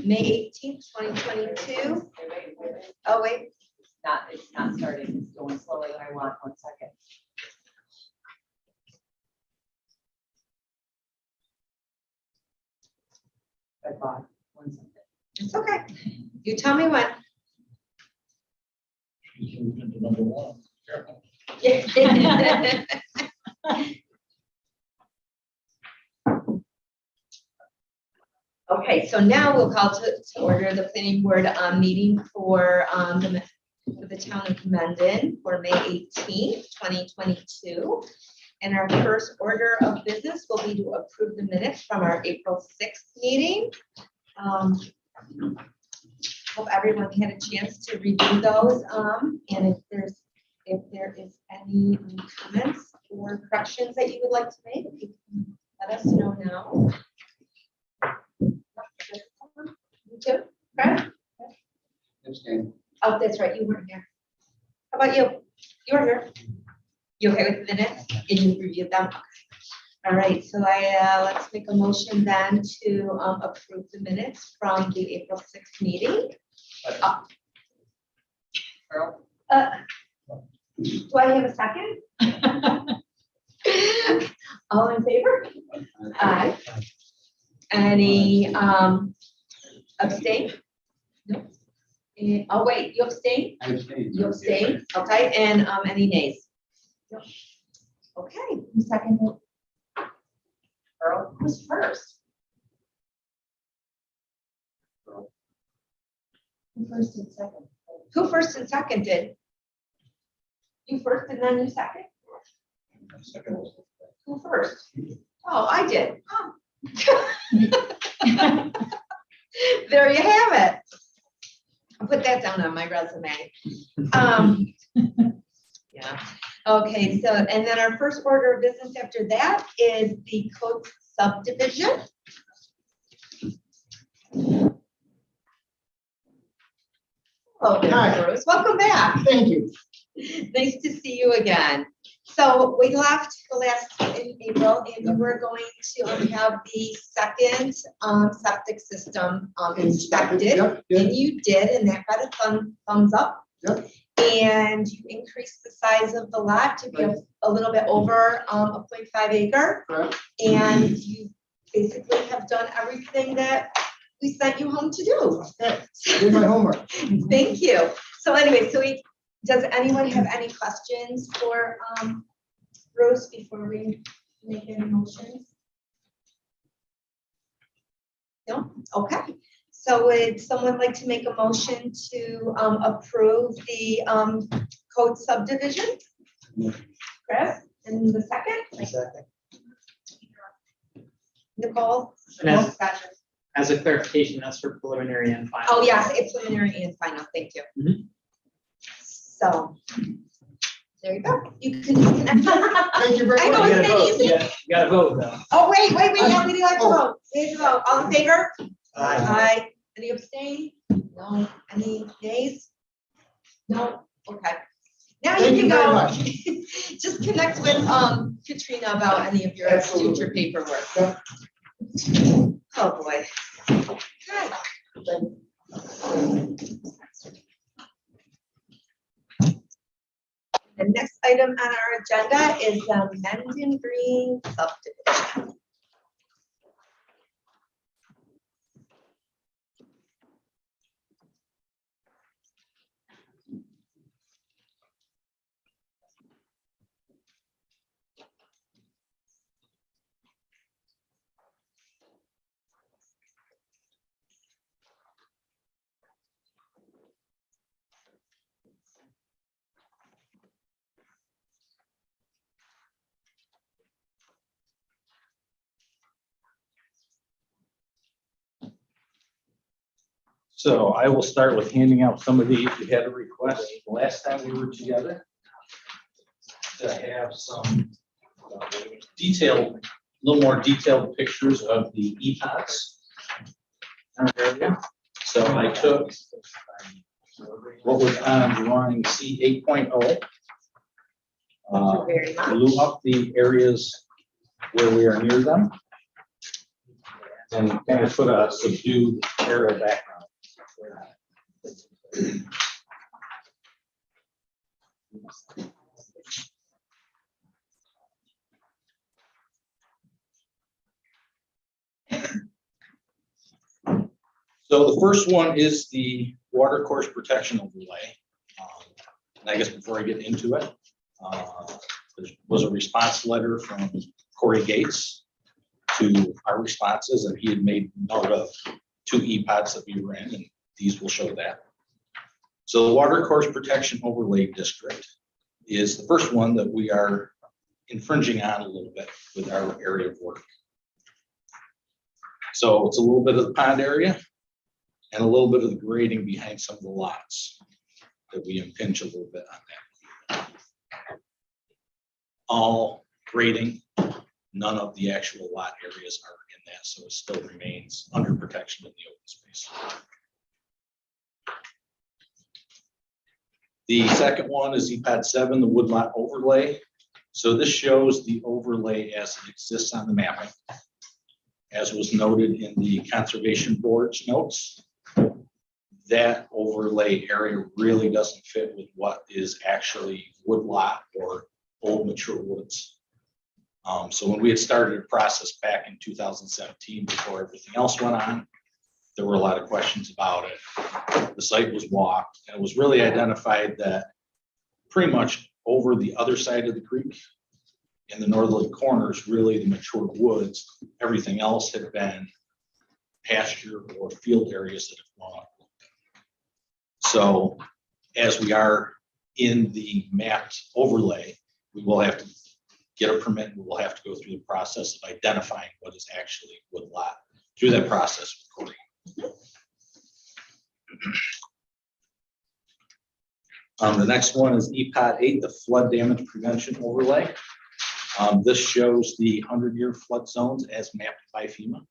May 18th, 2022. Oh, wait. It's not starting. It's going slower than I want. 1 second. I bought 1 second. It's okay. You tell me when. Number one. Okay, so now we'll call to order the planning board meeting for the town of Mendon for May 18th, 2022. And our first order of business will be to approve the minutes from our April 6th meeting. Hope everyone had a chance to review those. And if there is any comments or corrections that you would like to make, you can let us know now. You too, Fred? Oh, that's right, you weren't here. How about you? You were here. You okay with the minutes? Did you review them? Okay. All right, so let's make a motion then to approve the minutes from the April 6th meeting. Do I have a second? All in favor? Aye. Any abstain? No. Oh, wait, you abstain? You abstain? Okay, and any nays? No. Okay, who seconded? Earl, who's first? Who first and second? Who first and second did? You first and then you second? Who first? Oh, I did. Oh. There you have it. I'll put that down on my resume. Yeah. Okay, so, and then our first order of business after that is the Coates subdivision. Oh, Hi. Bruce, welcome back. Thank you. Nice to see you again. So we left the last in April and we were going to have the second septic system inspected. Yep, yep. And you did, and that got a thumbs up. Yep. And you increased the size of the lot to be a little bit over a 0.5 acre. Correct. And you basically have done everything that we sent you home to do. Did my homework. Thank you. So anyway, does anyone have any questions for Bruce before we make any motions? No? Okay. So would someone like to make a motion to approve the code subdivision? Chris, and the second? Nicole? And Gotcha. as a clarification, that's for preliminary and final. Oh, yes, it's preliminary and final. Thank you. Mhm. So, there you go. You can disconnect. Thank you very I know, much. You isn't gotta that vote. easy? You gotta vote though. Oh, wait, yeah, we do have to vote. We have to vote. All in favor? Aye. Aye. Any abstain? No. Any nays? No? Okay. Now Thank you you can very go. much. Just connect with Katrina about any of your Absolutely. future paperwork. Yep. Oh, boy. Good. The next item on our agenda is the Mendon Green subdivision. So I will start with handing out some of these. We had a request the last time we were together to have some detailed, a little more detailed pictures of the ETOTs in our area. So I took what was on drawing C 8.0. Thank you very much. Blew up the areas where we are near them. and kind of put a subdued aerial background. So the first one is the water course protection overlay. And I guess before I get into it, there was a response letter from Corey Gates to our responses, and he had made note of 2 EPODs that we were in, and these will show that. So the water course protection overlay district is the first one that we are infringing on a little bit with our area of work. So it's a little bit of the pond area and a little bit of the grading behind some of the lots that we impinge a little bit on that. All grading, none of the actual lot areas are in that, so it still remains under protection in the open space. The second one is EPOD 7, the woodlot overlay. So this shows the overlay as it exists on the mapping. As was noted in the Conservation Board's notes, that overlay area really doesn't fit with what is actually woodlot or old mature woods. So when we had started a process back in 2017, before everything else went on, there were a lot of questions about it. The site was walked, and it was really identified that pretty much over the other side of the creek, in the northerly corners, really the mature woods, everything else had been pasture or field areas that have grown up. So as we are in the mapped overlay, we will have to get a permit, and we will have to go through the process of identifying what is actually woodlot through that process with Corey. The next one is EPOD 8, the flood damage prevention overlay. This shows the 100-year flood zones as mapped by FEMA.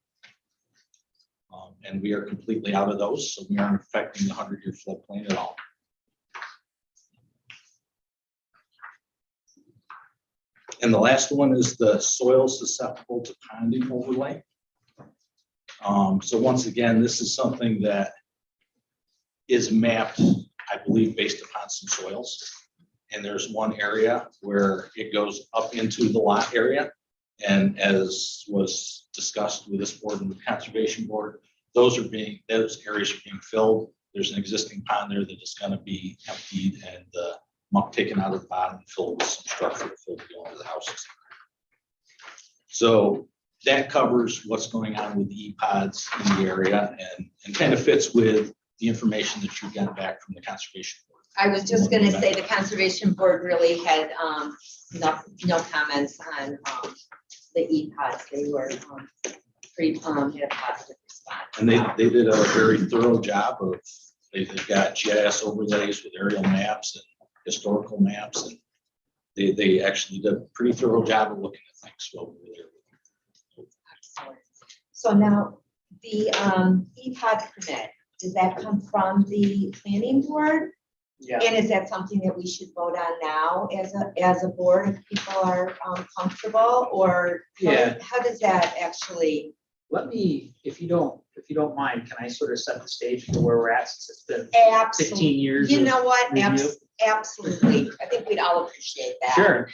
And we are completely out of those, so we aren't affecting the 100-year floodplain at all. And the last one is the soil susceptible to ponding overlay. So once again, this is something that is mapped, I believe, based upon some soils. And there's one area where it goes up into the lot area. And as was discussed with this board and the Conservation Board, those areas are being filled. There's an existing pond there that is going to be emptied and the muck taken out of the bottom and filled with some structural fill to go into the houses. So that covers what's going on with the EPODs in the area and kind of fits with the information that you got back from the Conservation Board. I was just gonna say the Conservation Board really had no comments on the EPODs. They were pretty had a positive response. And they did a very thorough job of, they've got GIS overlays with aerial maps and historical maps, and they actually did a pretty thorough job of looking at things while we were there. Excellent. So now the EPOD permit, does that come from the planning board? Yeah, And is that something that we should vote on now as a board if people are comfortable, or Yeah. how does that actually? let me, if you don't mind, can I sort of set the stage for where we're at, since it's been Absolutely. 15 years? You of know what? review? Absolutely. I think we'd all appreciate that. Sure.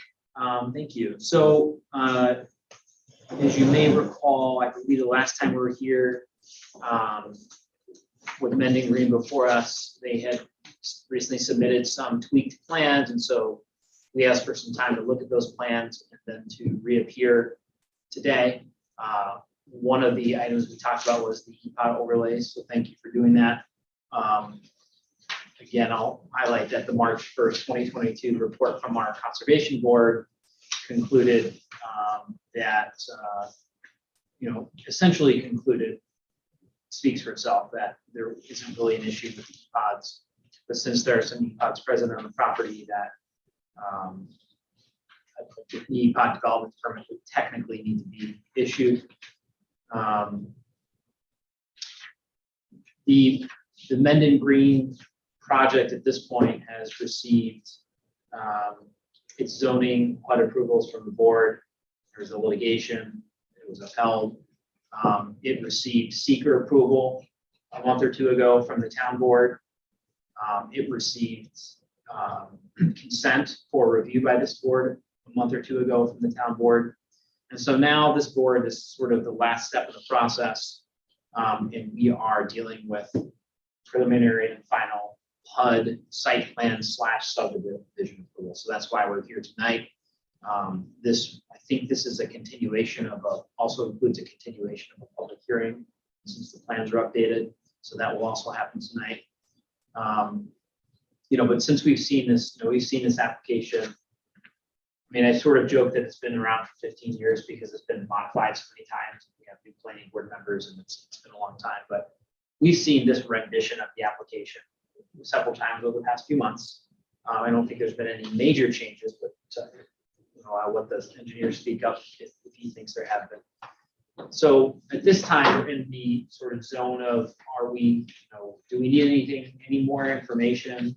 Thank you. So, as you may recall, I believe the last time we were here, with Mending Green before us, they had recently submitted some tweaked plans, and so we asked for some time to look at those plans and then to reappear today. One of the items we talked about was the EPOD overlays, so thank you for doing that. Again, I'll highlight that the March 1st, 2022 report from our Conservation Board concluded that, essentially concluded, speaks for itself, that there isn't really an issue with the EPODs. But since there are some EPODs present on the property, that the EPOD development permit would technically need to be issued. The Mendon Green project at this point has received its zoning HUD approvals from the board. There's a litigation, it was upheld. It received seeker approval a month or two ago from the town board. It received consent for review by this board a month or two ago from the town board. And so now this board is sort of the last step of the process. And we are dealing with preliminary and final HUD site plan / subdivision approval. So that's why we're here tonight. I think this is a continuation of also includes a continuation of a public hearing since the plans are updated. So that will also happen tonight. But since we've seen this application. I mean, I sort of joke that it's been around for 15 years because it's been modified so many times. We have new planning board members and it's been a long time, but we've seen this rendition of the application several times over the past few months. I don't think there's been any major changes, but I'll let the engineer speak up if he thinks there have been. So at this time, we're in the sort of zone of, do we need any more information?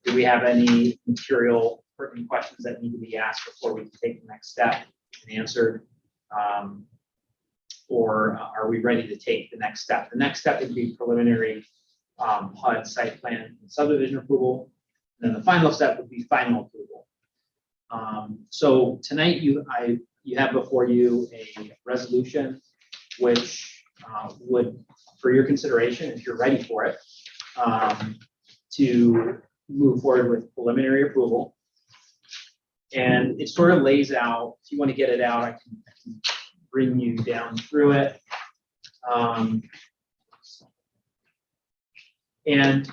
Do we have any material pertinent questions that need to be asked before we can take the next step and answered? Or are we ready to take the next step? The next step would be preliminary HUD site plan and subdivision approval. And then the final step would be final approval. So tonight you have before you a resolution which would, for your consideration, if you're ready for it, to move forward with preliminary approval. And it sort of lays out, if you want to get it out, I can bring you down through it. And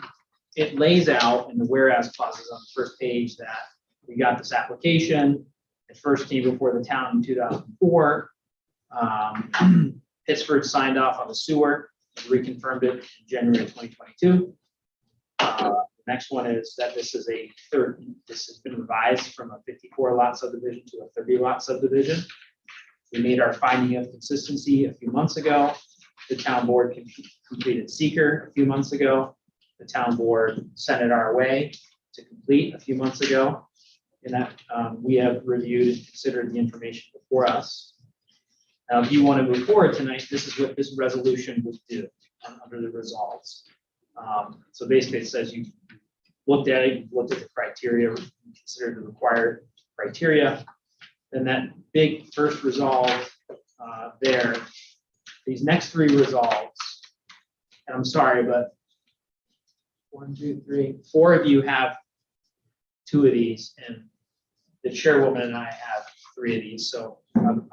it lays out in the whereas clauses on the first page that we got this application. It first came before the town in 2004. Pittsford signed off on the sewer, and reconfirmed it in January 2022. The next one is that this has been revised from a 54 lot subdivision to a 30 lot subdivision. We made our finding of consistency a few months ago. The town board completed seeker a few months ago. The town board sent it our way to complete a few months ago. And that we have reviewed and considered the information before us. Now, if you want to move forward tonight, this is what this resolution would do under the resolves. So basically it says you looked at it, looked at the criteria, considered the required criteria. Then that big first resolve there, these next three resolves, and I'm sorry, but 1, 2, 3, 4 of you have 2 of these, and the chairwoman and I have 3 of these. So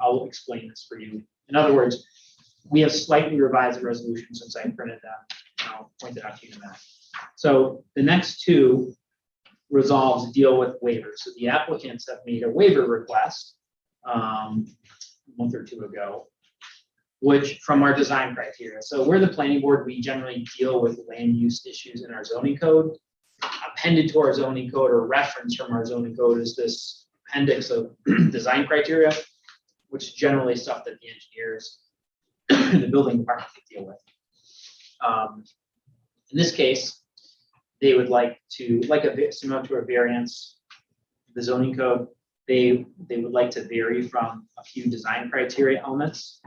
I'll explain this for you. In other words, we have slightly revised the resolution since I printed them. I'll point it out to you in a minute. So the next 2 resolves deal with waivers. So the applicants have made a waiver request a month or 2 ago, which from our design criteria. So we're the planning board, we generally deal with land use issues in our zoning code. Appended to our zoning code or reference from our zoning code is this appendix of design criteria, which is generally stuff that the engineers in the building department can deal with. In this case, they would like to, similar to a variance, the zoning code, they would like to vary from a few design criteria elements.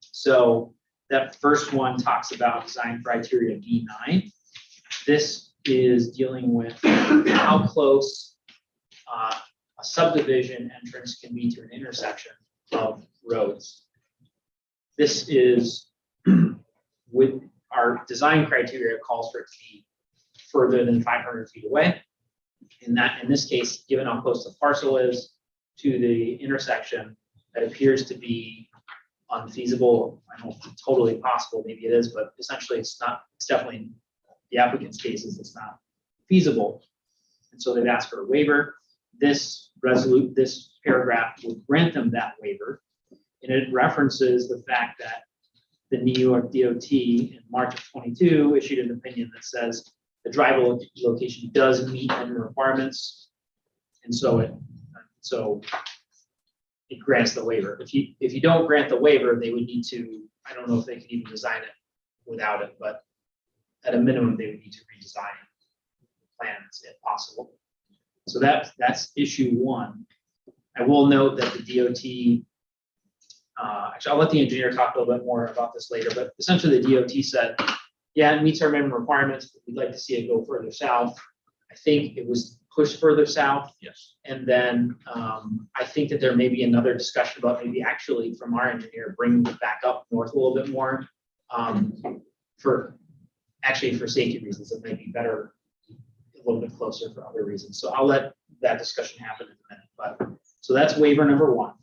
So that first one talks about design criteria B9. This is dealing with how close a subdivision entrance can be to an intersection of roads. This is with our design criteria calls for it to be further than 500 feet away. In this case, given how close the parcel is to the intersection, that appears to be unfeasible. I don't know if it's totally possible, maybe it is, but essentially it's definitely the applicant's case is it's not feasible. And so they've asked for a waiver. This paragraph would grant them that waiver. And it references the fact that the New York DOT in March of 22 issued an opinion that says the driveway location does meet minimum requirements. And so it grants the waiver. If you don't grant the waiver, they would need to, I don't know if they could even design it without it, but at a minimum, they would need to redesign plans if possible. So that's issue 1. I will note that the DOT actually, I'll let the engineer talk a little bit more about this later, but essentially the DOT said, yeah, it meets our minimum requirements, but we'd like to see it go further south. I think it was pushed further south. Yes. And then I think that there may be another discussion about maybe actually from our engineer, bringing it back up north a little bit more. For safety reasons, it may be better a little bit closer for other reasons. So I'll let that discussion happen in a minute. But so that's waiver number 1.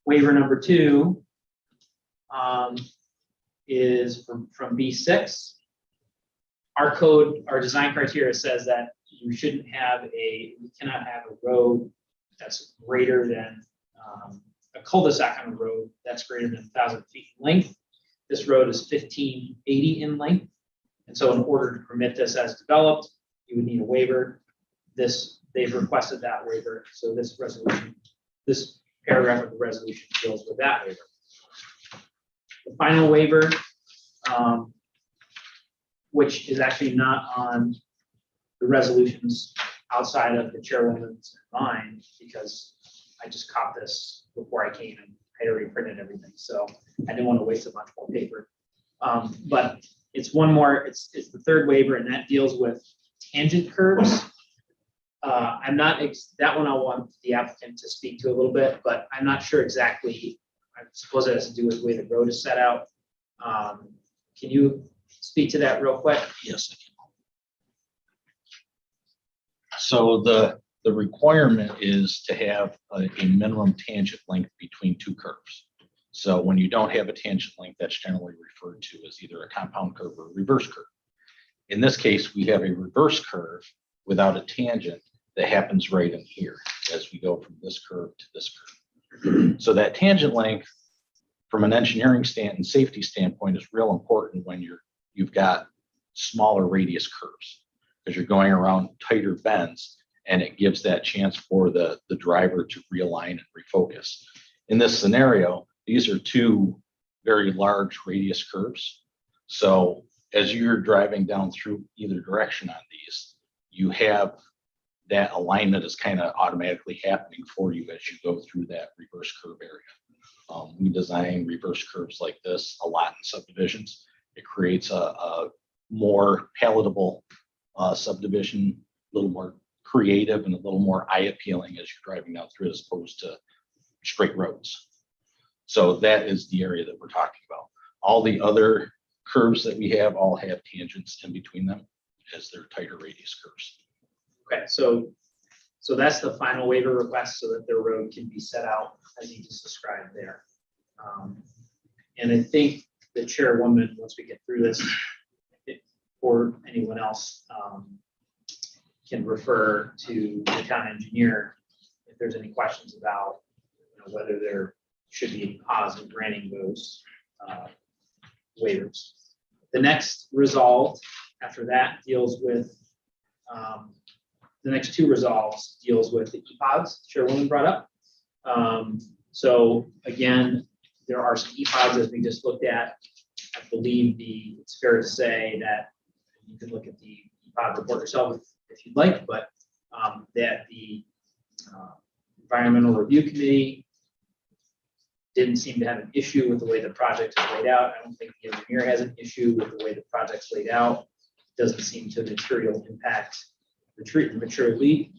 Waiver number 2 is from B6. Our code, our design criteria says that we cannot have a road that's greater than a cul-de-sac on a road that's greater than 1,000 feet in length. This road is 1,580 in length. And so in order to permit this as developed, you would need a waiver. They've requested that waiver. So this resolution, this paragraph of the resolution deals with that waiver. The final waiver, which is actually not on the resolutions outside of the chairwoman's mind, because I just caught this before I came and I already printed everything. So I didn't want to waste a bunch more paper. But it's one more, it's the third waiver, and that deals with tangent curves. That one I want the applicant to speak to a little bit, but I'm not sure exactly. I suppose it has to do with the way the road is set out. Can you speak to that real quick? Yes, I can. So the requirement is to have a minimum tangent length between 2 curves. So when you don't have a tangent length, that's generally referred to as either a compound curve or a reverse curve. In this case, we have a reverse curve without a tangent that happens right in here as we go from this curve to this curve. So that tangent length, from an engineering and safety standpoint, is real important when you've got smaller radius curves, because you're going around tighter bends, and it gives that chance for the driver to realign and refocus. In this scenario, these are 2 very large radius curves. So as you're driving down through either direction on these, you have that alignment is kind of automatically happening for you as you go through that reverse curve area. We design reverse curves like this a lot in subdivisions. It creates a more palatable subdivision, a little more creative and a little more eye appealing as you're driving down through it, as opposed to straight roads. So that is the area that we're talking about. All the other curves that we have all have tangents in between them as they're tighter radius curves. Okay, so that's the final waiver request, so that the road can be set out as you just described there. And I think the chairwoman, once we get through this, or anyone else, can refer to the town engineer if there's any questions about whether there should be any pause in granting those waivers. The next resolve after that deals with the next 2 resolves deals with the EPODs Chairwoman brought up. So again, there are some EPODs as we just looked at. I believe it's fair to say that you can look at the EPOD report yourself if you'd like, but that the Environmental Review Committee didn't seem to have an issue with the way the project is laid out. I don't think the engineer has an issue with the way the project's laid out. It doesn't seem to material impact the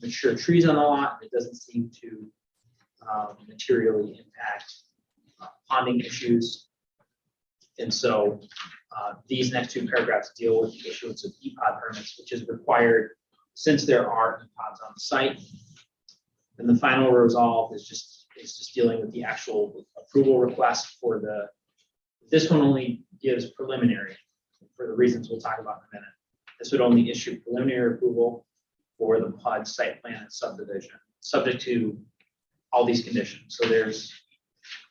mature trees on the lot. It doesn't seem to materially impact ponding issues. And so these next 2 paragraphs deal with the issuance of EPOD permits, which is required since there are EPODs on the site. And the final resolve is just dealing with the actual approval request for this one only gives preliminary for the reasons we'll talk about in a minute. This would only issue preliminary approval for the PUD site plan and subdivision, subject to all these conditions. So there's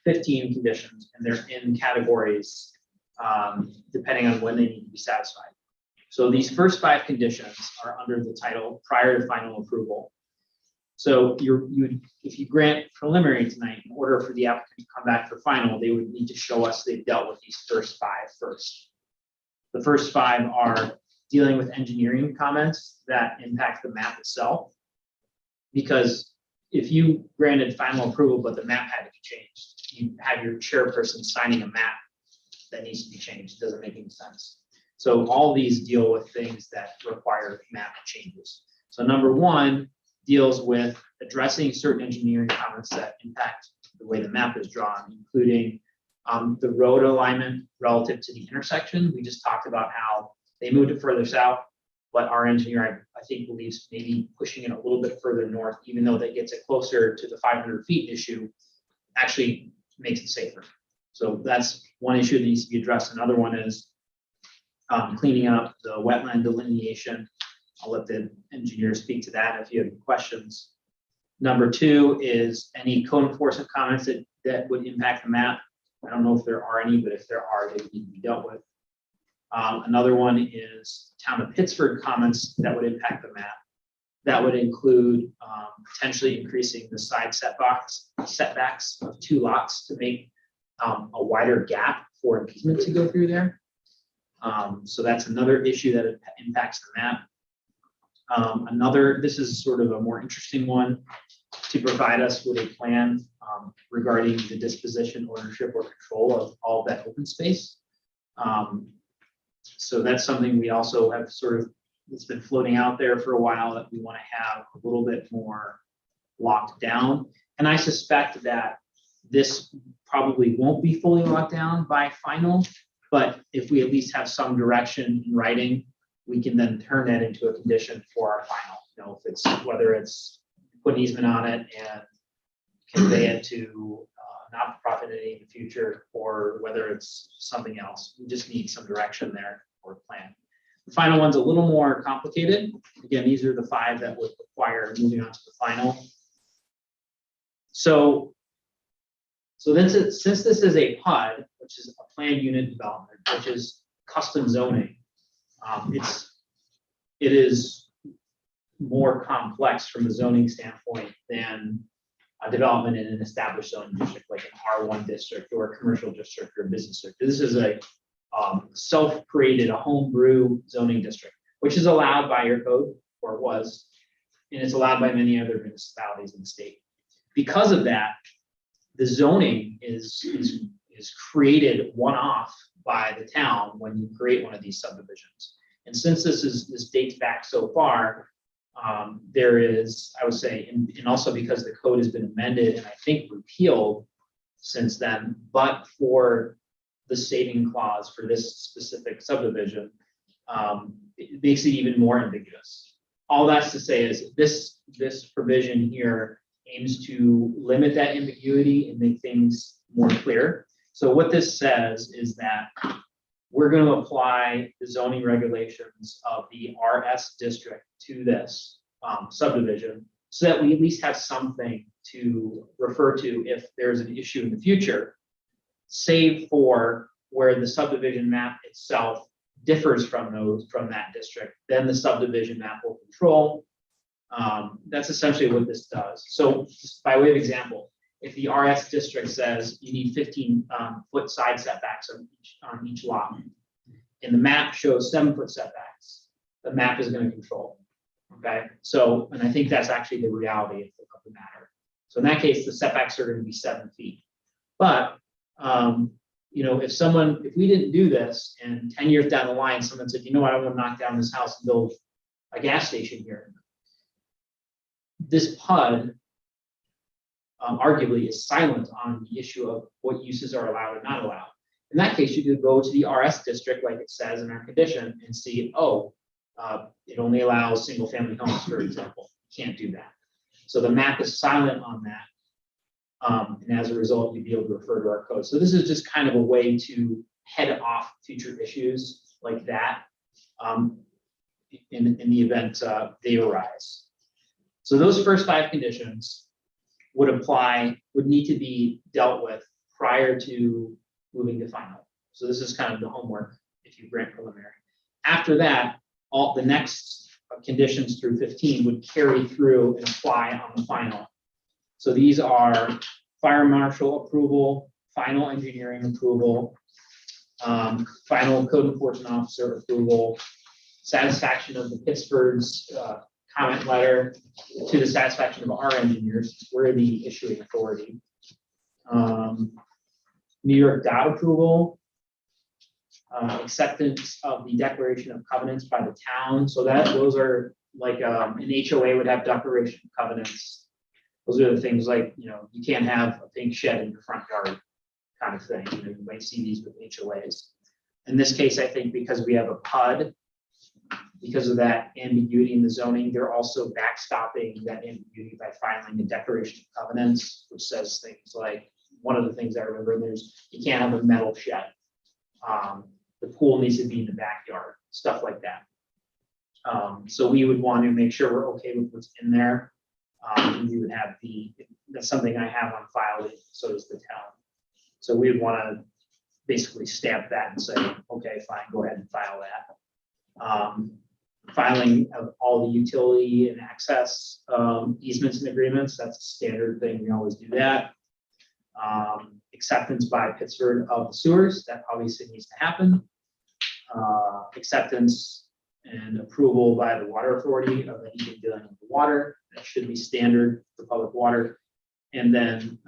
15 conditions, and they're in categories depending on when they need to be satisfied. So these first 5 conditions are under the title prior to final approval. So if you grant preliminary tonight, in order for the applicant to come back for final, they would need to show us they've dealt with these first 5 first. The first 5 are dealing with engineering comments that impact the map itself. Because if you granted final approval, but the map had to be changed, you have your chairperson signing a map that needs to be changed. It doesn't make any sense. So all these deal with things that require map changes. So number one deals with addressing certain engineering comments that impact the way the map is drawn, including the road alignment relative to the intersection. We just talked about how they moved it further south, but our engineer, I think, believes maybe pushing it a little bit further north, even though that gets it closer to the 500 feet issue, actually makes it safer. So that's one issue that needs to be addressed. Another one is cleaning up the wetland delineation. I'll let the engineer speak to that if you have any questions. Number two is any code enforcement comments that would impact the map. I don't know if there are any, but if there are, they need to be dealt with. Another one is town of Pittsburgh comments that would impact the map. That would include potentially increasing the side setbacks of 2 lots to make a wider gap for an easement to go through there. So that's another issue that impacts the map. This is sort of a more interesting one, to provide us with a plan regarding the disposition, ownership, or control of all of that open space. So that's something we also have it's been floating out there for a while, that we want to have a little bit more locked down. And I suspect that this probably won't be fully locked down by final, but if we at least have some direction in writing, we can then turn that into a condition for our final. You know, if it's whether it's put an easement on it and convey it to not-for-profit entity in the future, or whether it's something else. We just need some direction there or plan. The final one's a little more complicated. Again, these are the 5 that would require moving on to the final. So since this is a PUD, which is a planned unit development, which is custom zoning, it is more complex from a zoning standpoint than a development in an established zoning district, like an R1 district or a commercial district or a business district. This is a self-created, a homebrew zoning district, which is allowed by your code, or it was, and it's allowed by many other municipalities in the state. Because of that, the zoning is created one-off by the town when you create one of these subdivisions. And since this dates back so far, there is, I would say, and also because the code has been amended and I think repealed since then, but for the saving clause for this specific subdivision, it makes it even more ambiguous. All that's to say is this provision here aims to limit that ambiguity and make things more clear. So what this says is that we're going to apply the zoning regulations of the RS district to this subdivision, so that we at least have something to refer to if there's an issue in the future, save for where the subdivision map itself differs from that district. Then the subdivision map will control. That's essentially what this does. So just by way of example, if the RS district says you need 15-foot side setbacks on each lot, and the map shows 7-foot setbacks, the map is going to control. Okay, so, and I think that's actually the reality of the matter. So in that case, the setbacks are going to be 7 feet. But you know, if we didn't do this, and 10 years down the line, someone said, you know what, I want to knock down this house and build a gas station here. This PUD arguably is silent on the issue of what uses are allowed and not allowed. In that case, you could go to the RS district, like it says in our condition, and see, oh, it only allows single family homes, for example. You can't do that. So the map is silent on that. And as a result, you'd be able to refer to our code. So this is just kind of a way to head off future issues like that in the event they arise. So those first 5 conditions would need to be dealt with prior to moving to final. So this is kind of the homework if you grant preliminary. After that, all the next conditions through 15 would carry through and apply on the final. So these are fire marshal approval, final engineering approval, final code enforcement officer approval, satisfaction of the Pittsburgh's comment letter to the satisfaction of our engineers. We're the issuing authority. New York dot approval. Acceptance of the declaration of covenants by the town, so those are like, an HOA would have declaration of covenants. Those are the things like, you can't have a pink shed in your front yard kind of thing, you might see these with HOAs. In this case, I think because we have a PUD, because of that ambiguity in the zoning, they're also backstopping that ambiguity by filing a declaration of covenants, which says things like, one of the things I remember, you can't have a metal shed. The pool needs to be in the backyard, stuff like that. So we would want to make sure we're okay with what's in there. And we would have that's something I have on file, so does the town. So we would want to basically stamp that and say, okay, fine, go ahead and file that. Filing of all the utility and access easements and agreements, that's a standard thing, we always do that. Acceptance by Pittsburgh of the sewers, that obviously needs to happen. Acceptance and approval by the water authority of anything dealing with the water, that should be standard for public water. And then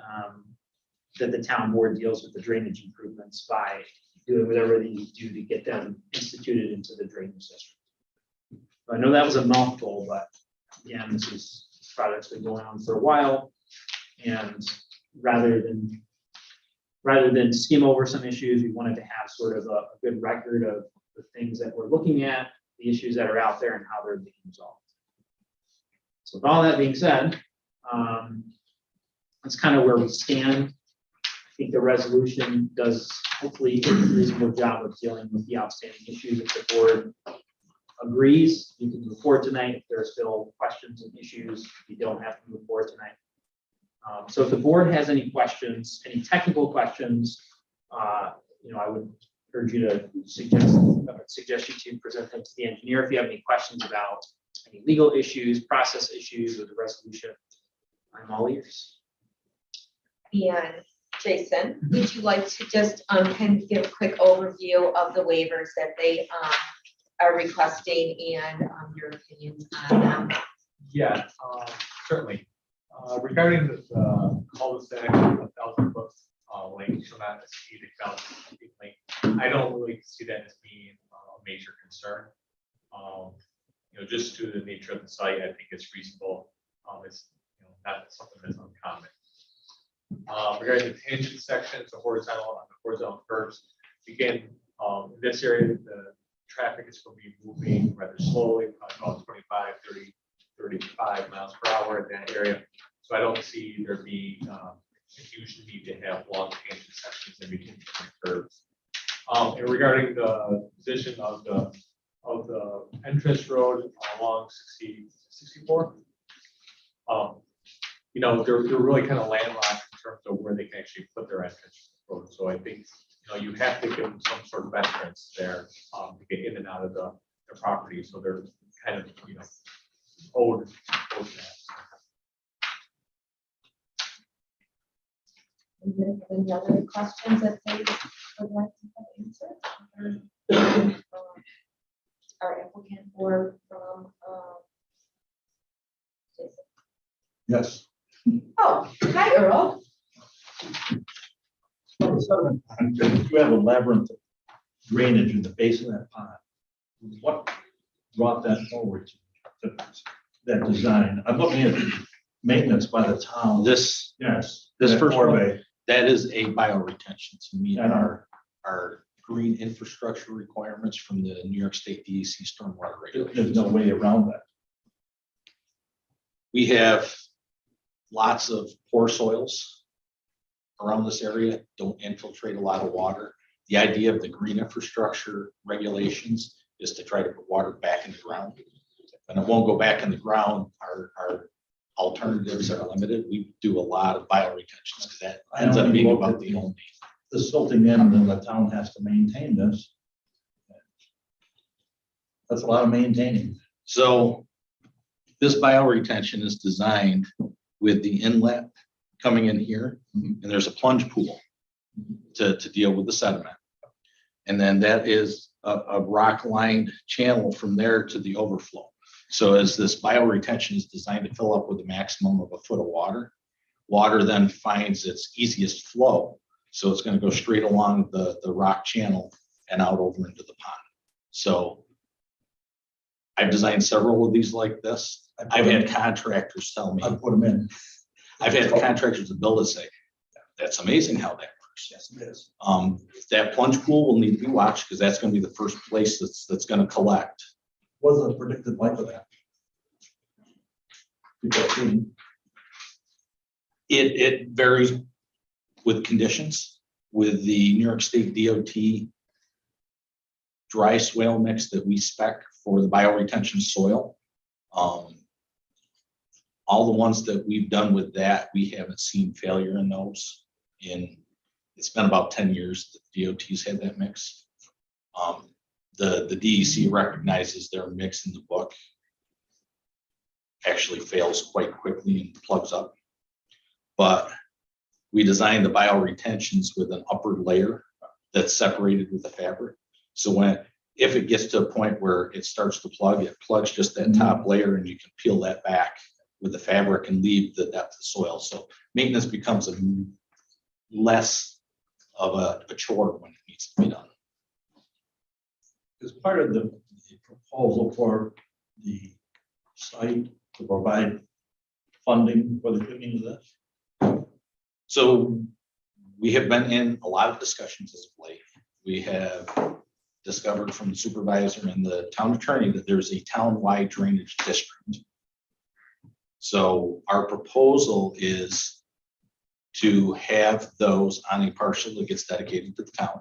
that the town board deals with the drainage improvements by doing whatever they need to do to get them instituted into the drainage system. I know that was a mouthful, but again, this project's been going on for a while. And rather than skim over some issues, we wanted to have sort of a good record of the things that we're looking at, the issues that are out there and how they're being resolved. So with all that being said, that's kind of where we stand. I think the resolution does hopefully a reasonable job of dealing with the outstanding issues. If the board agrees, you can move forward tonight. If there are still questions and issues, you don't have to move forward tonight. So if the board has any questions, any technical questions, I would urge you to suggest you to present them to the engineer. If you have any questions about any legal issues, process issues with the resolution, I'm all ears. And Jason, would you like to just kind of give a quick overview of the waivers that they are requesting and your opinions on them? Yeah, certainly. Regarding the cul-de-sac, 1,000-foot length from that speed account, I don't really see that as being a major concern. Just to the nature of the site, I think it's reasonable. It's not something that's uncommon. Regarding the tangent sections, the horizontal curves, again, in this area, the traffic is going to be moving rather slowly, about 25, 30, 35 miles per hour in that area. So I don't see there being a huge need to have long tangent sections in between different curves. And regarding the position of the entrance road along 64, they're really kind of landlocked in terms of where they can actually put their entrance road. So I think you have to give them some sort of entrance there to get in and out of the property. So they're kind of owed that. Any other questions that they would like to have answered? Our applicant or from Jason? Yes. Oh, hi Earl. You have a labyrinth of drainage in the base of that pond. What brought that forward to that design? I'm looking at maintenance by the town. This Yes. this that first one, four-way. that is a bioretention to meet I know. our green infrastructure requirements from the New York State DEC stormwater regulations. There's no way around that. We have lots of poor soils around this area, don't infiltrate a lot of water. The idea of the green infrastructure regulations is to try to put water back in the ground. And it won't go back in the ground. Our alternatives are limited. We do a lot of bioretentions because that ends up being about the only. The silting in, then the town has to maintain this. That's a lot of maintaining. So this bioretention is designed with the inlet coming in here, and there's a plunge pool to deal with the sediment. And then that is a rock lined channel from there to the overflow. So as this bioretention is designed to fill up with a maximum of a foot of water, water then finds its easiest flow. So it's going to go straight along the rock channel and out over into the pond. So I've designed several of these like this. I've had contractors tell me, I put them in. I've had contractors that build it say, that's amazing how that works. Yes, it is. That plunge pool will need to be watched because that's going to be the first place that's going to collect. What's the predicted life of that? It varies with conditions. With the New York State DOT dry swale mix that we spec for the bioretention soil. All the ones that we've done with that, we haven't seen failure in those. It's been about 10 years that DOT's had that mix. The DEC recognizes their mix in the book actually fails quite quickly and plugs up. But we designed the bioretentions with an upper layer that's separated with the fabric. So if it gets to a point where it starts to plug, it plugs just that top layer and you can peel that back with the fabric and leave the depth of soil. So maintenance becomes less of a chore when it needs to be done. As part of the proposal for the site to provide funding for the cleaning of this. So we have been in a lot of discussions as of late. We have discovered from the supervisor and the town attorney that there's a town-wide drainage district. So our proposal is to have those on a parcel that gets dedicated to the town.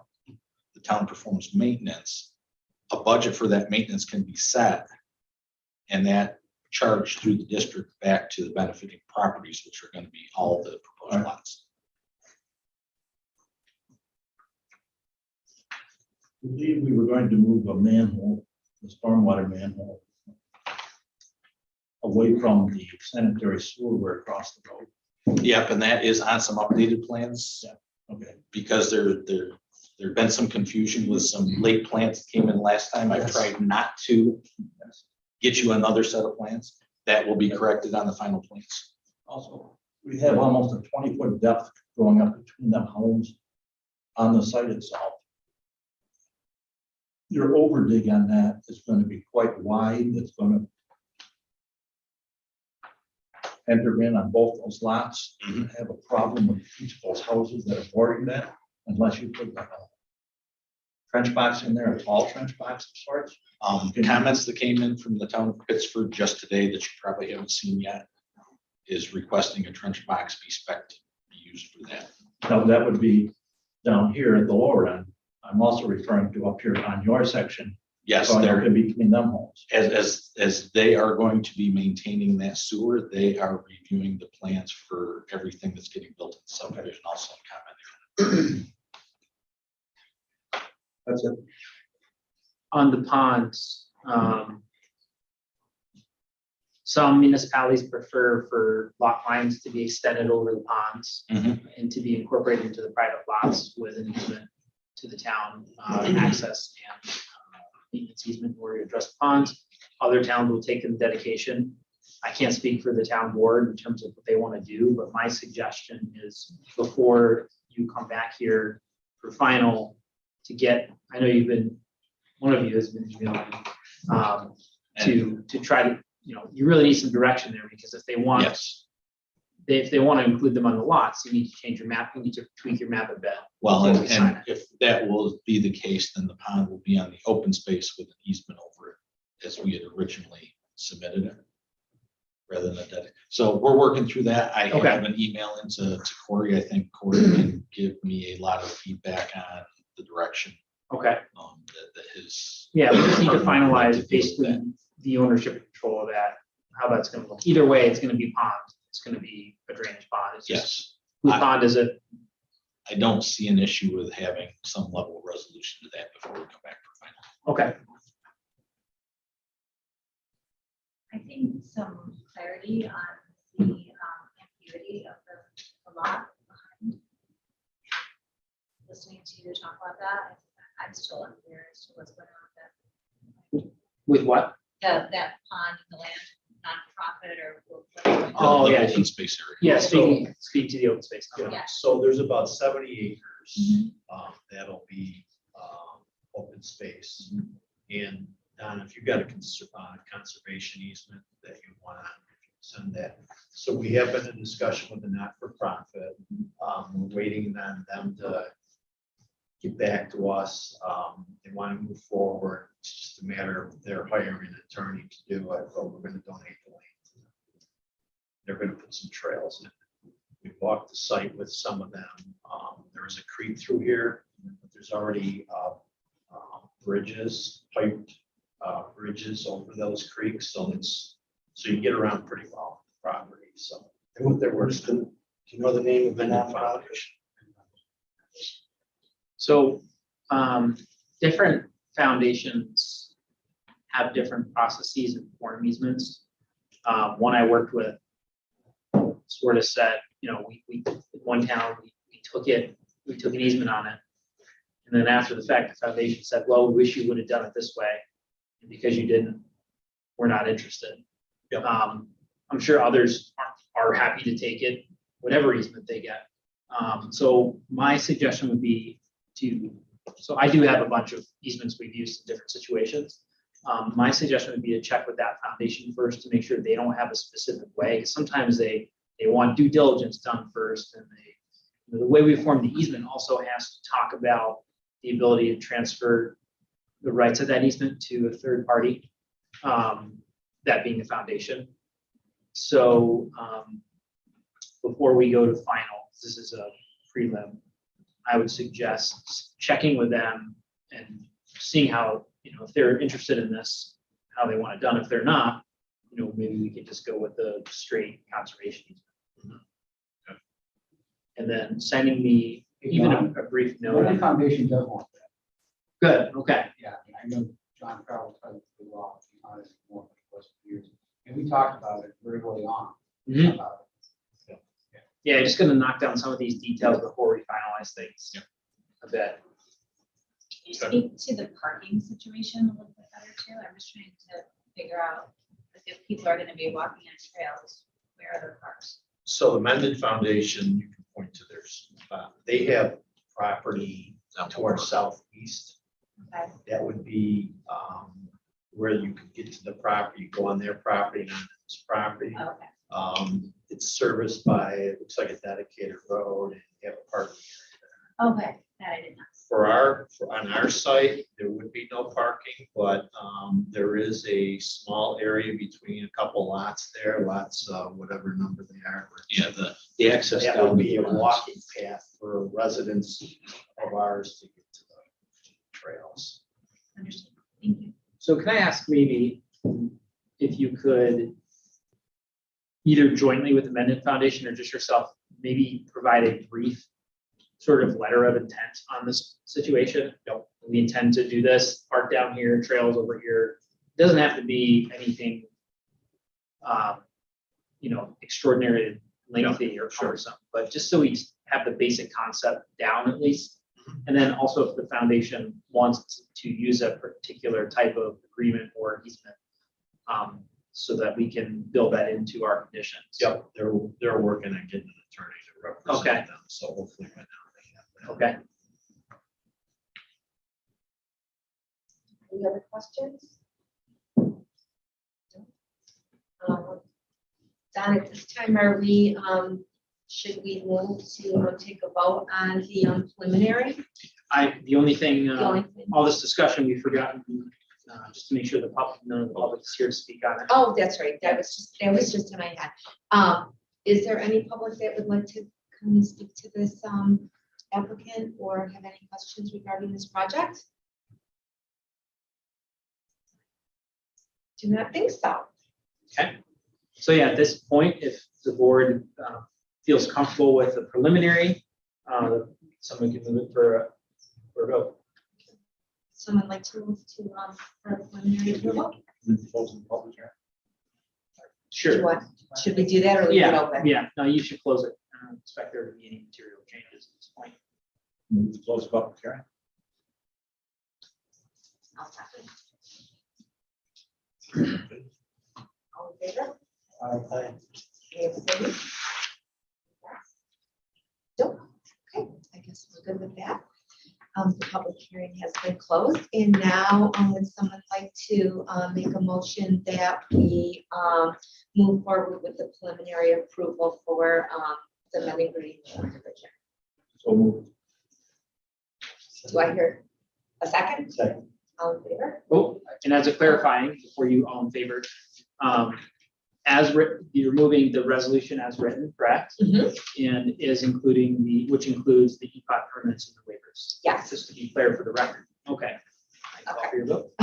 The town performs maintenance. A budget for that maintenance can be set and that charged through the district back to the benefiting properties, which are going to be all the proposed lots. I believe we were going to move a manhole, the stormwater manhole, away from the sanitary sewer across the road. Yep, and that is on some updated plans. Okay. Because there'd been some confusion with some late plans that came in last time. I've tried not to get you another set of plans. That will be corrected on the final plans. Also, we have almost a 20-foot depth going up between the homes on the site itself. Your overdig on that is going to be quite wide. It's going to enter in on both those lots. You have a problem with each of those houses that are bordering that, unless you put like a trench box in there, a tall trench box of sorts. Comments that came in from the town of Pittsford just today that you probably haven't seen yet is requesting a trench box be spec'd to be used for that. Now, that would be down here at the lower end. I'm also referring to up here on your section. Yes, going up they're, in between them homes. as they are going to be maintaining that sewer, they are reviewing the plans for everything that's getting built in the subdivision, also commenting. That's it. On the ponds, some municipalities prefer for lot lines to be extended over the ponds and to be incorporated into the private lots with an easement to the town access and maintenance easement where you address the ponds. Other towns will take the dedication. I can't speak for the town board in terms of what they want to do, but my suggestion is before you come back here for final to get, I know one of you has been emailing to try to, you really need some direction there because if they want, Yes. if they want to include them on the lots, you need to change your map, you need to tweak your map a bit. Well, before we sign and if that will be the case, then the pond will be on the open space with an easement over it as we had originally submitted it. Rather than a dedicated. So we're working through that. I Okay. have an email into Corey. I think Corey can give me a lot of feedback on the direction Okay, that his. yeah, we just need to department would like finalize to deal with basically that. the ownership and control of that, how that's gonna look. Either way, it's gonna be pond, it's gonna be a drainage pond. It's just, Yes, whose pond is it? I don't see an issue with having some level of resolution to that before we come back for final. Okay, I think some clarity on the ambiguity of the lot behind. Listening to you talk about that, I'm still unclear as to what's going on with with what? that. That pond in the land, not nonprofit or? what- Oh, yeah. Open space area. Yeah, speak to the open space. Yeah. So there's about 70 acres. Mhm. That'll be open space. And Don, if you've got a conservation easement that you want to send that. So we have been in discussion with the not-for-profit. We're waiting on them to get back to us. They want to move forward. It's just a matter of they're hiring an attorney to do it, but we're going to donate the land to them. They're going to put some trails in. We walked the site with some of them. There is a creek through here, but there's already bridges, piped bridges over those creeks, so you get around pretty well with the property, so. And what they're worse than, do you know the name of the Mendon nonprofit? Foundation. So different foundations have different processes and form easements. One I worked with sort of said, you know, we in one town, we took an easement on it. And then after the fact, the foundation said, well, we wish you would have done it this way. And because you didn't, we're not interested. Yep. I'm sure others are happy to take it, whatever easement they get. So my suggestion would be so I do have a bunch of easements we've used in different situations. My suggestion would be to check with that foundation first to make sure they don't have a specific way. 'Cause sometimes they want due diligence done first, and the way we form the easement also has to talk about the ability to transfer the rights of that easement to a third party, that being the foundation. So before we go to final, this is a prelim, I would suggest checking with them and seeing how, if they're interested in this, how they want it done. If they're not, maybe we could just go with the straight conservation easement. And then sending me even a brief note. The foundation does want that. Good, okay. Yeah, I know John Carroll tried to do well, on it more for years. And we talked about it very early on. Mhm. About Yeah, just gonna knock down some of these details before we finalize things a bit. Can you speak to the parking situation a little bit better too? I'm just trying to figure out if people are gonna be walking on trails, where are their cars? So the Mendon Foundation, you can point to theirs. They have property towards southeast. Okay. That would be where you could get to the property, go on their property, not this property. Okay, It's serviced by, it looks like a dedicated road, and you have a parking area there. okay, that I did not. On our site, there would be no parking, but there is a small area between a couple lots there, whatever number they are. Yeah, the access. That down would be to a the walking path for residents of ours to get to the trails. Understood. Thank you. So can I ask maybe if you could either jointly with the Mendon Foundation or just yourself, maybe provide a brief sort of letter of intent on this situation? We intend to do this, park down here, trails over here. Doesn't have to be anything, extraordinary, lengthy or cumbersome, but just so we have the basic concept down at least. And then also if the foundation wants to use a particular type of agreement or easement, so that we can build that into our conditions. Yep, they're working on getting an attorney to Okay. represent them, so hopefully right now they have that. Okay. Any other questions? Don, at this time, should we move to take a vote on the preliminary? The only thing, The only thing- all this discussion, we've forgotten, just to make sure none of the public is here to speak on it. Oh, that's right. That was just in my head. Is there any public that would like to come and speak to this applicant or have any questions regarding this project? Do not think so. Okay. So yeah, at this point, if the board feels comfortable with the preliminary, someone can move it for a vote. Someone like to move to for a preliminary approval? Sure. Should we do that or leave it Yeah, open? yeah, no, you should close it. I don't expect there to be any material changes at this point. Move to close public hearing. I'll second. All in favor? Aye. Any abstaining? Nope. Okay, I guess we're good with that. The public hearing has been closed, and now, would someone like to, make a motion that we, move forward with the preliminary approval for, the Meadow Green subdivision? So moved. Do I hear a second? Second. All in favor? Oh, and as a clarifying, before you all in favor, as written, you're moving the resolution as written, correct? Mhm. And is including which includes the EPOT permits and the waivers. Yes. Just to be clear for the record. Okay. I call for your vote.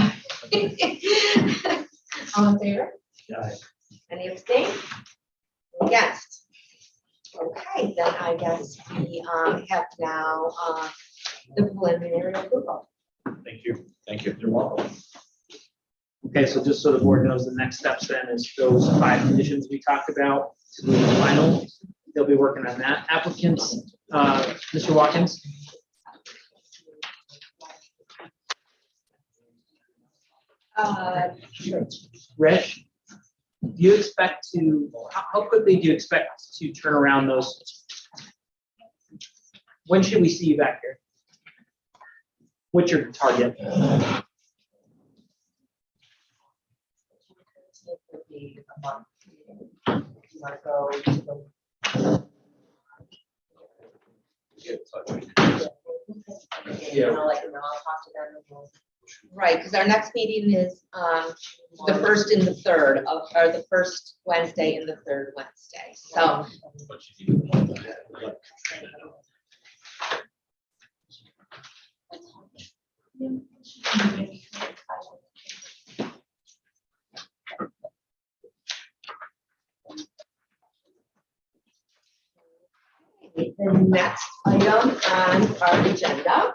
All in favor? Aye. Any abstain? Against? Okay, then I guess we, have now, the preliminary approval. Thank you. Thank you. You're welcome. Okay, so just so the board knows, the next steps then is those 5 conditions we talked about to move to final. They'll be working on that. Applicants, Mr. Watkins? Rich, do you expect to, how quickly do you expect to turn around those? When should we see you back here? What's your target? Right, because our next meeting is, the first and the third of, or the first Wednesday and the third Wednesday, so. The next item on our agenda.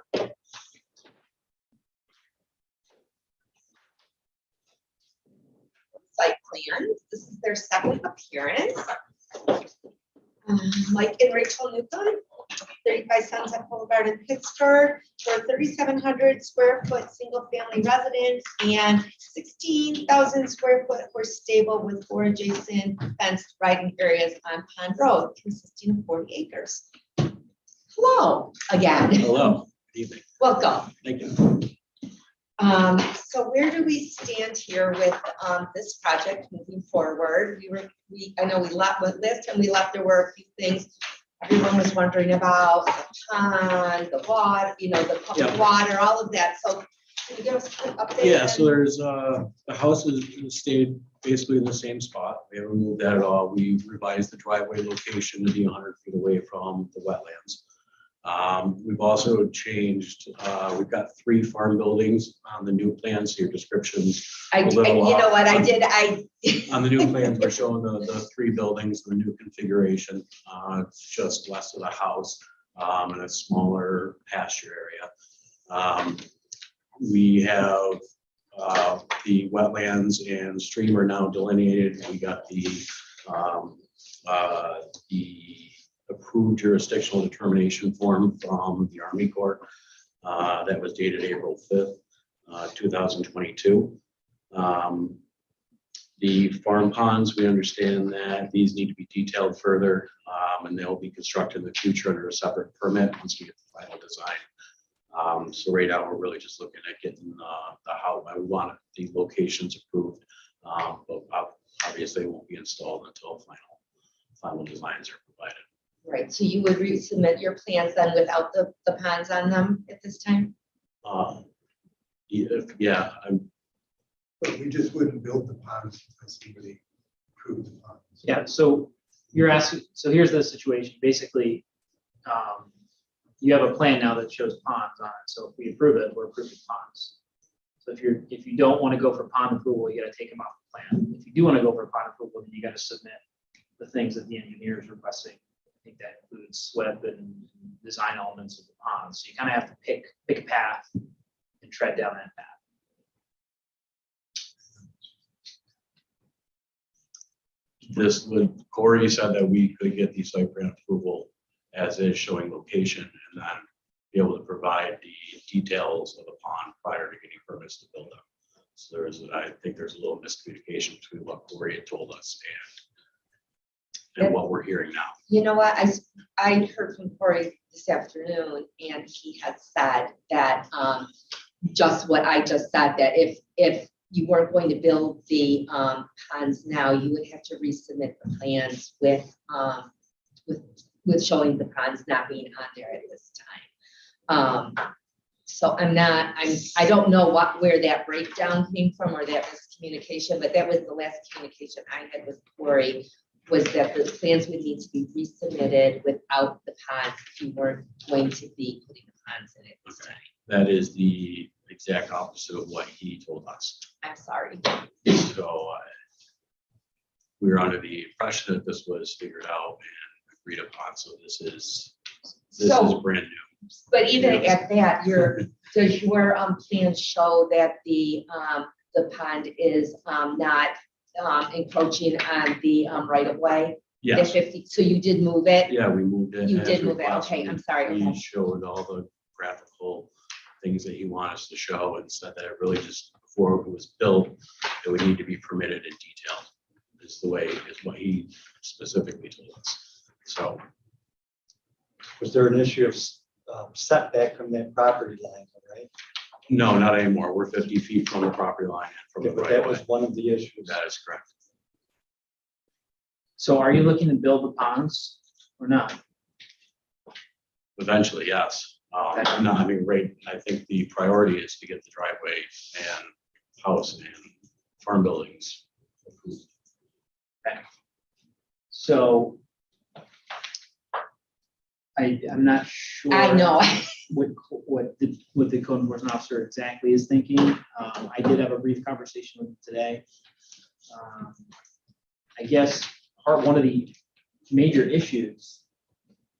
Site plan, this is their second appearance. Mike and Rachel Newcomb, 35 Sunset Boulevard in Pittsburgh, for 3,700 square foot single family residence and 16,000 square foot horse stable with 4 adjacent fenced riding areas on Pond Road, consisting of 40 acres. Hello again. Hello. Good evening. Welcome. Thank you. So where do we stand here with this project moving forward? I know we left with this and there were a few things everyone was wondering about, the pond, the water, the public Yeah. water, all of that. So can you give us an update? Yeah, so there's, the house has stayed basically in the same spot. We haven't moved that at all. We revised the driveway location to be 100 feet away from the wetlands. We've also changed, we've got 3 farm buildings on the new plans, your descriptions. You know what, On the new plans, we're showing the 3 buildings, the new configuration, just west of the house, and a smaller pasture area. We have the wetlands and stream are now delineated. We got the approved jurisdictional determination form from the Army Corps that was dated April 5th, 2022. The farm ponds, we understand that these need to be detailed further, and they'll be constructed in the future under a separate permit once we get the final design. So right now, we're really just looking at getting the how I want the locations approved, but obviously it won't be installed until final designs are provided. Right, so you would resubmit your plans then without the ponds on them at this time? Yeah, But we just wouldn't build the ponds unless somebody approved the ponds. Yeah, so you're asking, so here's the situation. Basically, you have a plan now that shows ponds on it. So if we approve it, we're approving ponds. So if you don't want to go for pond approval, you got to take them off the plan. If you do want to go for pond approval, then you got to submit the things that the engineer is requesting. I think that includes SWIP and design elements of the pond. So you kind of have to pick a path and tread down that path. this would, Corey said that we could get the site plan approval as is showing location and then be able to provide the details of the pond prior to getting permits to build them. So I think there's a little miscommunication between what Corey had told us and what we're hearing now. You know what, I heard from Corey this afternoon, and he had said that, just what I just said, that if you weren't going to build the, ponds now, you would have to resubmit the plans with showing the ponds not being on there at this time. So I don't know where that breakdown came from or that miscommunication, but that was the last communication I had with Corey, was that the plans would need to be resubmitted without the ponds if you weren't going to be putting the ponds in at this time. That is the exact opposite of what he told us. I'm sorry. So we were under the impression that this was figured out and agreed upon, so this is So, brand new. but even at that, does your plan show that the pond is not encroaching on the right of way? The Yes, 50, so you did move it? yeah, we moved it. You as did move it, requested. okay, I'm sorry, He okay. showed all the graphical things that he wanted us to show and said that it really just, before it was built, it would need to be permitted in detail. Is what he specifically told us. So, Was there an issue of setback from that property line, right? no, not anymore. We're 50 feet from the property line and from Yeah, the but right that of was way. one of the issues. That is correct. So are you looking to build the ponds or not? Eventually, yes. Okay. No, I mean, right, I think the priority is to get the driveway and house and farm buildings approved. So I'm not sure. I know. What the code enforcement officer exactly is thinking. I did have a brief conversation with him today. I guess one of the major issues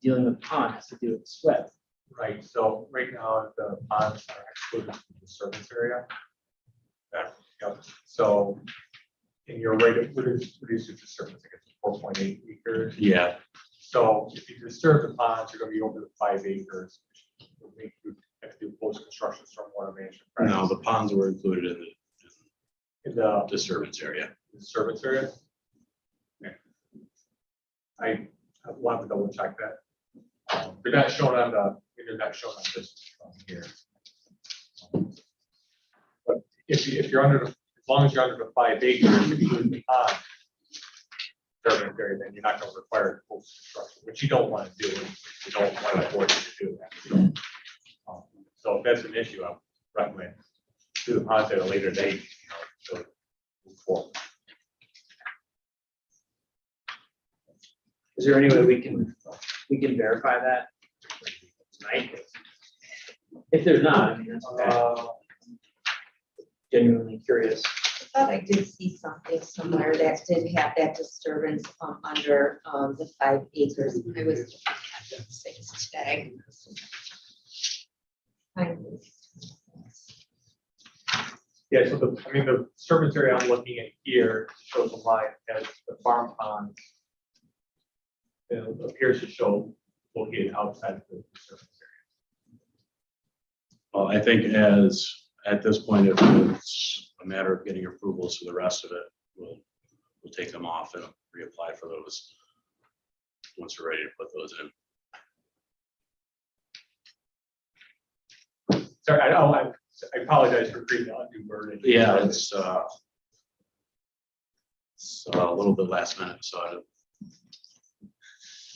dealing with pond has to do with the SWIP. Right, so right now, the ponds are excluded from the service area. Yep. So in your rate of, what is the disturbance? I guess 4.8 acres. Yeah, So if you disturb the ponds, you're gonna be over the 5 acres. Which will make you have to do post-construction stormwater management. no, practices. the ponds were included in In the the disturbance area. disturbance area. Okay. I want to double check that. They're not shown on this here. But if you're under, as long as you're under the 5 acres, if you do the pond disturbance area, then you're not gonna require post construction, which you don't want to do. You don't want to force you to do that. So if that's an issue, I would recommend do the ponds at a later date, so move forward. Is there any way we can verify that tonight? If there's not, I mean, that's okay. Genuinely curious. I thought I did see something somewhere that did have that disturbance under the 5 acres. I was looking at those things today. Yeah, so the disturbance area I'm looking at here shows a line as the farm pond. It appears to show located outside of the disturbance Well, I think at this point, if it's a matter of getting approvals for the rest of it, we'll take them off and reapply for those once we're ready to put those in. area. Sorry, I apologize for creating an undue burden. Yeah, it's a little bit last minute, so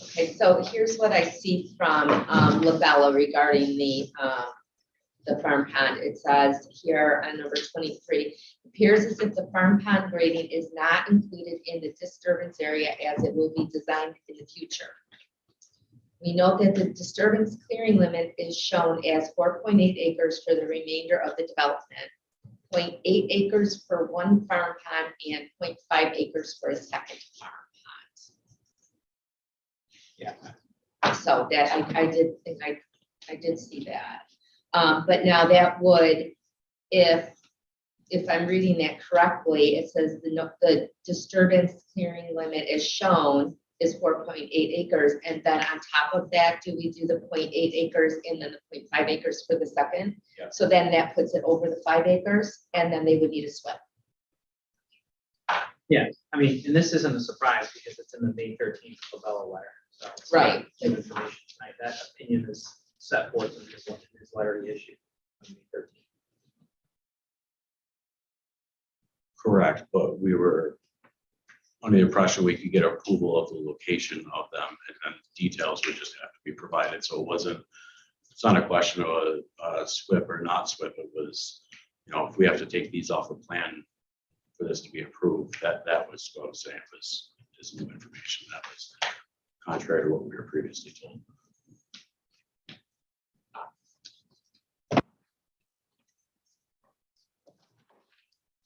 Okay, so here's what I see from Labella regarding the farm pond. It says here on number 23, appears as if the farm pond grading is not included in the disturbance area as it will be designed in the future. We note that the disturbance clearing limit is shown as 4.8 acres for the remainder of the development, 0.8 acres for one farm pond and 0.5 acres for a second farm pond. Yeah. So that I did think I did see that. But now that would, if I'm reading that correctly, it says the disturbance clearing limit is shown is 4.8 acres. And then on top of that, do we do the 0.8 acres and then the 0.5 acres for the second? Yeah. So then that puts it over the 5 acres and then they would need a SWIP. I mean, and this isn't a surprise because it's in the May 13th Clavella letter. So it's not Right. new information tonight. That opinion is set forth in his letter he issued on May 13th. Correct, but we were under the impression we could get approval of the location of them, and then details would just have to be provided, so it's not a question of a SWIP or not SWIP, it was, if we have to take these off the plan for this to be approved, that was what I was saying, was just new information that was contrary to what we were previously told.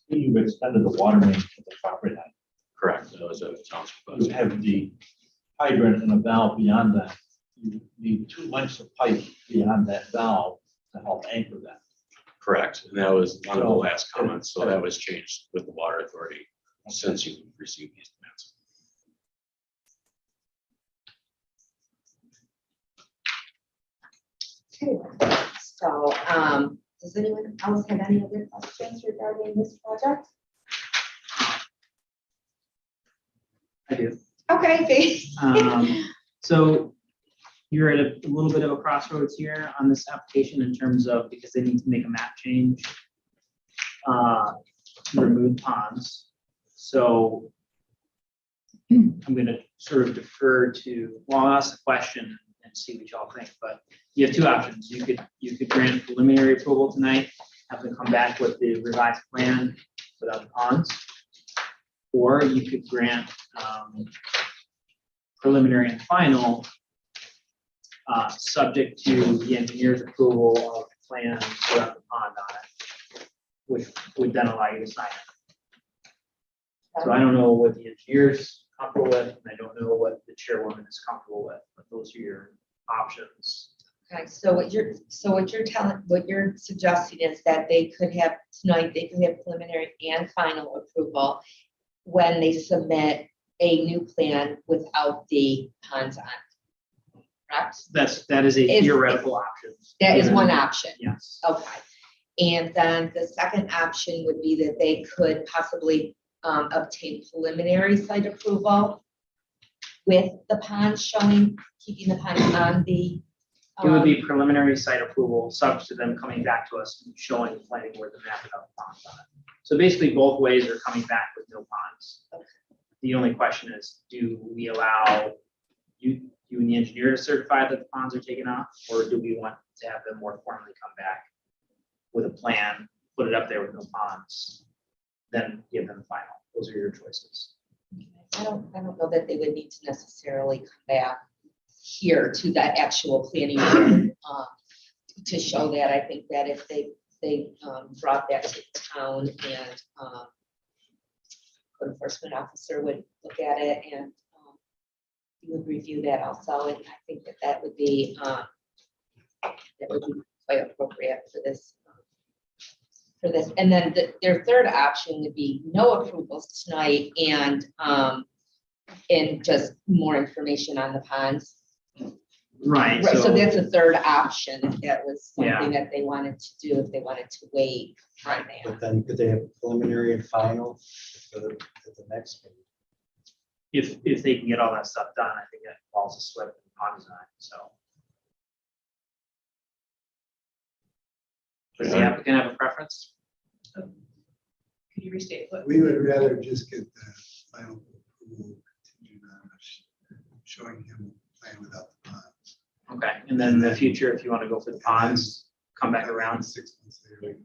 You've extended the water main to the property line. Correct, that was a town's You proposal. have the hydrant and a valve beyond that. You need 2 lengths of pipe beyond that valve to help anchor that. Correct, and that was one of the So- last comments, so that was changed with the water authority since you received these plans. Okay, so, does anyone else have any other questions regarding this project? I do. Okay, thanks. So you're at a little bit of a crossroads here on this application in terms of, because they need to make a map change, to remove ponds. So I'm gonna sort of defer to, well, I'll ask the question and see what y'all think, but you have two options. You could grant preliminary approval tonight, have them come back with the revised plan without the ponds. Or you could grant preliminary and final, subject to the engineer's approval of the plan without the pond on it, which would then allow you to sign it. So I don't know what the engineer's comfortable with, and I don't know what the chairwoman is comfortable with, but those are your options. Okay, so what you're suggesting is that they could have preliminary and final approval when they submit a new plan without the ponds on. Correct? That is a Is- theoretical option. That is one option. Yes. Okay. And then the second option would be that they could possibly obtain preliminary site approval with the ponds showing, keeping the ponds on the. It would be preliminary site approval, subject to them coming back to us and showing the planning where the map without the ponds on it. So basically, both ways are coming back with no ponds. Okay. The only question is, do we allow you and the engineer to certify that the ponds are taken off? Or do we want to have them more formally come back with a plan, put it up there with no ponds, then give them the final? Those are your choices. I don't know that they would need to necessarily come back here to that actual planning board, to show that. I think that if they brought that to the town and code enforcement officer would look at it and he would review that also. And I think that would be quite appropriate for this. And then their third option would be no approvals tonight and just more information on the ponds. Right. Right, so that's a third option, if that was Yeah. something that they wanted to do, if they wanted to wait on that. But then could they have preliminary and final at the next meeting? If they can get all that stuff done, I think that falls a SWIP and pond design, so. Does the applicant have a preference? Could you restate what? We would rather just get the final approval contingent on us showing him a plan without the ponds. Okay, and then in the future, if you want to go for the ponds, come back around. 6 months later.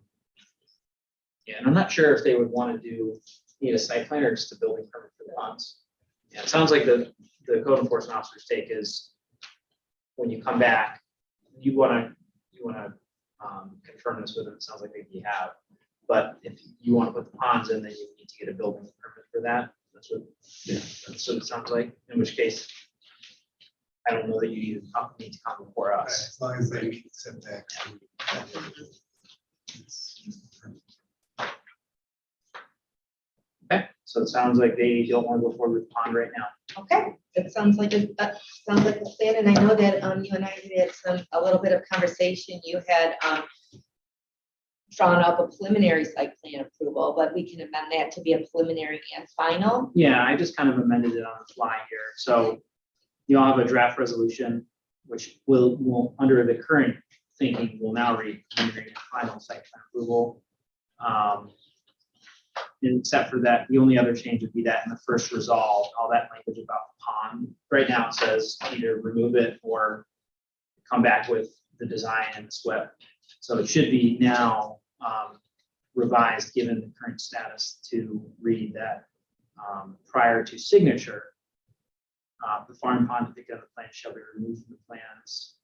Yeah, and I'm not sure if they would want to need a site plan or just a building permit for the ponds. Yeah, it sounds like the code enforcement officer's take is when you come back, you wanna confirm this with them. It sounds like maybe you have. But if you want to put the ponds in, then you need to get a building permit for that. That's what it sounds like, in which case I don't know that you need to come before us. As long as they meet setbacks. Okay, so it sounds like they don't want to go forward with the pond right now. Okay, that sounds like a plan, and I know that you and I had a little bit of conversation. You had drawn up a preliminary site plan approval, but we can amend that to be a preliminary and final. Yeah, I just kind of amended it on the fly here. So you all have a draft resolution, which will, under the current thinking, will now read preliminary and final site plan approval. And except for that, the only other change would be that in the first resolve, all that language about the pond. Right now it says either remove it or come back with the design and the SWIP. So it should be now revised, given the current status, to read that prior to signature, the farm pond depicted on the plan shall be removed from the plans,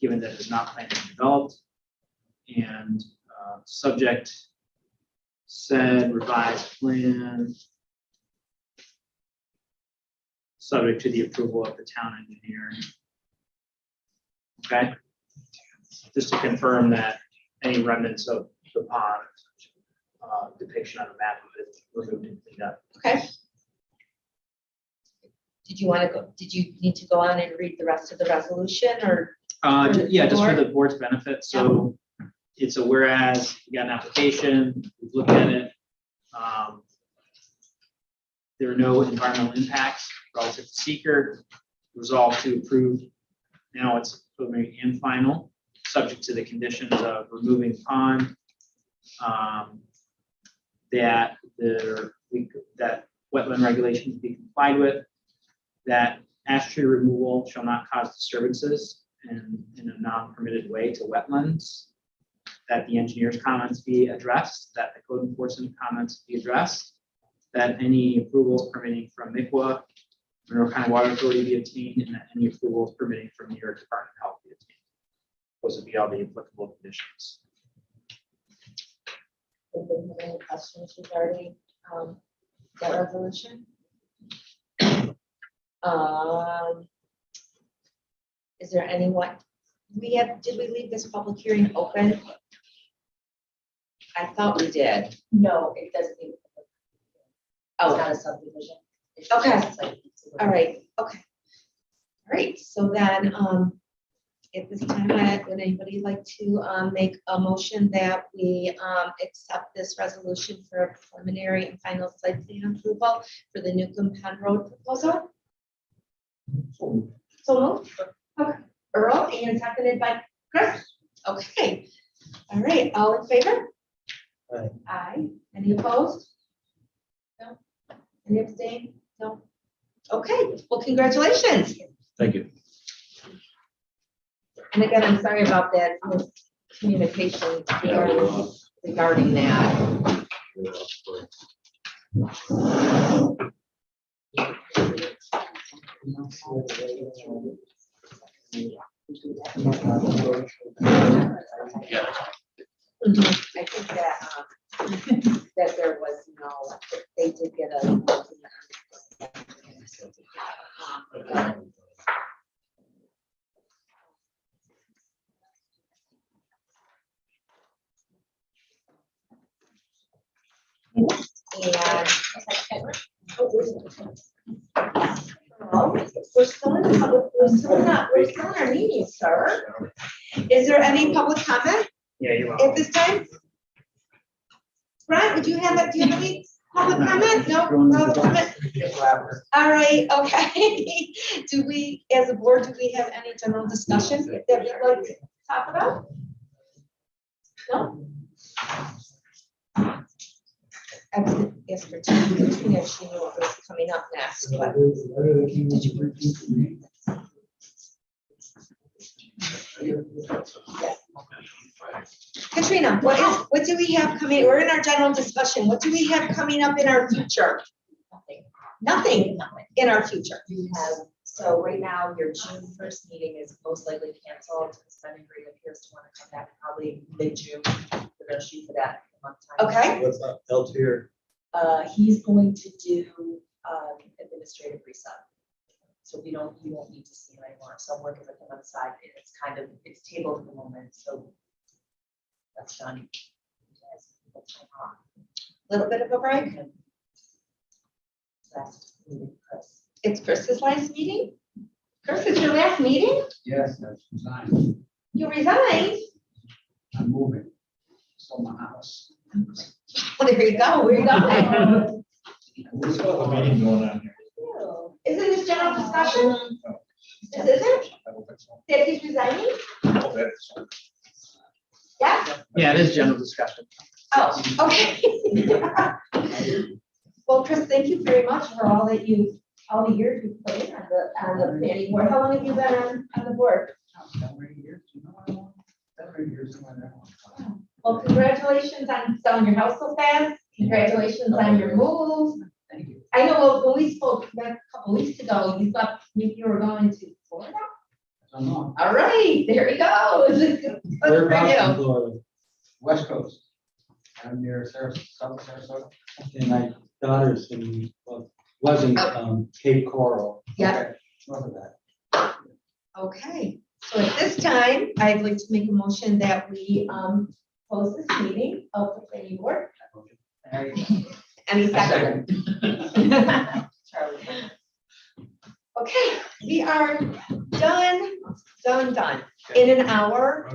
given that it is not planned to be developed, and subject said revised plan, subject to the approval of the town engineer. Okay, just to confirm that any remnants of the pond depiction on the map is removed and cleaned up. Okay. Did you want to go, did you need to go on and read the rest of the resolution or? Yeah, just for the board's benefit. So it's a whereas, you got an application, we've looked at it. There are no environmental impacts relative to seeker. Resolved to approve. Now it's preliminary and final, subject to the conditions of removing the pond. That that wetland regulations be complied with. That ash tree removal shall not cause disturbances in a non-permitted way to wetlands. That the engineer's comments be addressed, that the code enforcement comments be addressed, that any approvals permitting from MICWA, Monroe County Water Authority be obtained, and that any approvals permitting from New York Department of Health be obtained. Those would be all the applicable conditions. If you have any questions regarding that resolution? Is there anyone, did we leave this public hearing open? I thought we did. No, it doesn't mean. It's Oh, not a subdivision. It's Okay. just like- all right, okay. All right, so then, at this time, would anybody like to make a motion that we accept this resolution for a preliminary and final site plan approval for the Newcomb Penn Road proposal? So moved. Okay. Earl, and seconded by Chris. Okay. All right, all in favor? Aye. Aye. Any opposed? No. Any abstain? No. Okay, well, congratulations. Thank you. And again, I'm sorry about that miscommunication regarding that. Yeah. I think that, that there was they did get a. We're still in public, we're still in our meeting, sir. Is there any public comment Yeah, you're welcome. at this time? Brian, do you have any public comment? No, public comment? All right, okay. Do we, as a board, do we have any general discussion that we'd like to talk about? No? I was asked for Tina if she knew what was coming up next, but did you? Katrina, what do we have coming? We're in our general discussion. What do we have coming up in our future? Nothing in our future. You have, so right now, your June 1st meeting is most likely canceled. Simon Green appears to want to come back probably mid-June. We're gonna shoot for that in a month's time. Okay. What's up, Altier? He's going to do administrative resub. So you won't need to see him anymore. So I'm working with him on the side, and it's tabled at the moment, so that's done. Little bit of a break. Last meeting, Chris. It's Chris's last meeting? Chris, it's your last meeting? Yes, that's designed. You resigned? I'm moving. sold my house. Oh, there you go, where you going? We still have a meeting going on here. Isn't this general discussion? This isn't? I don't think so. That he's resigning? Oh, that's- Yeah? Yeah, it is general discussion. Oh, okay. Well, Chris, thank you very much for all that all the years you've put in on the planning board. How long have you been on the board? 7 or 8 years, you know, I don't know. 7 or 8 years, somewhere there. Well, congratulations on selling your house so fast. Congratulations on your move. Thank you. I know when we spoke a couple weeks ago, you thought you were going to Florida. I don't know, All right, there we go. Good for Whereabouts in you. Florida? West Coast. I'm near Sarasota, South Sarasota. And my daughter's in, well, was in Cape Coral. Yeah. Okay, north of that. Okay, so at this time, I'd like to make a motion that we close this meeting of the planning board. There you go. Any second? Charlie. Okay, we are done. In an hour.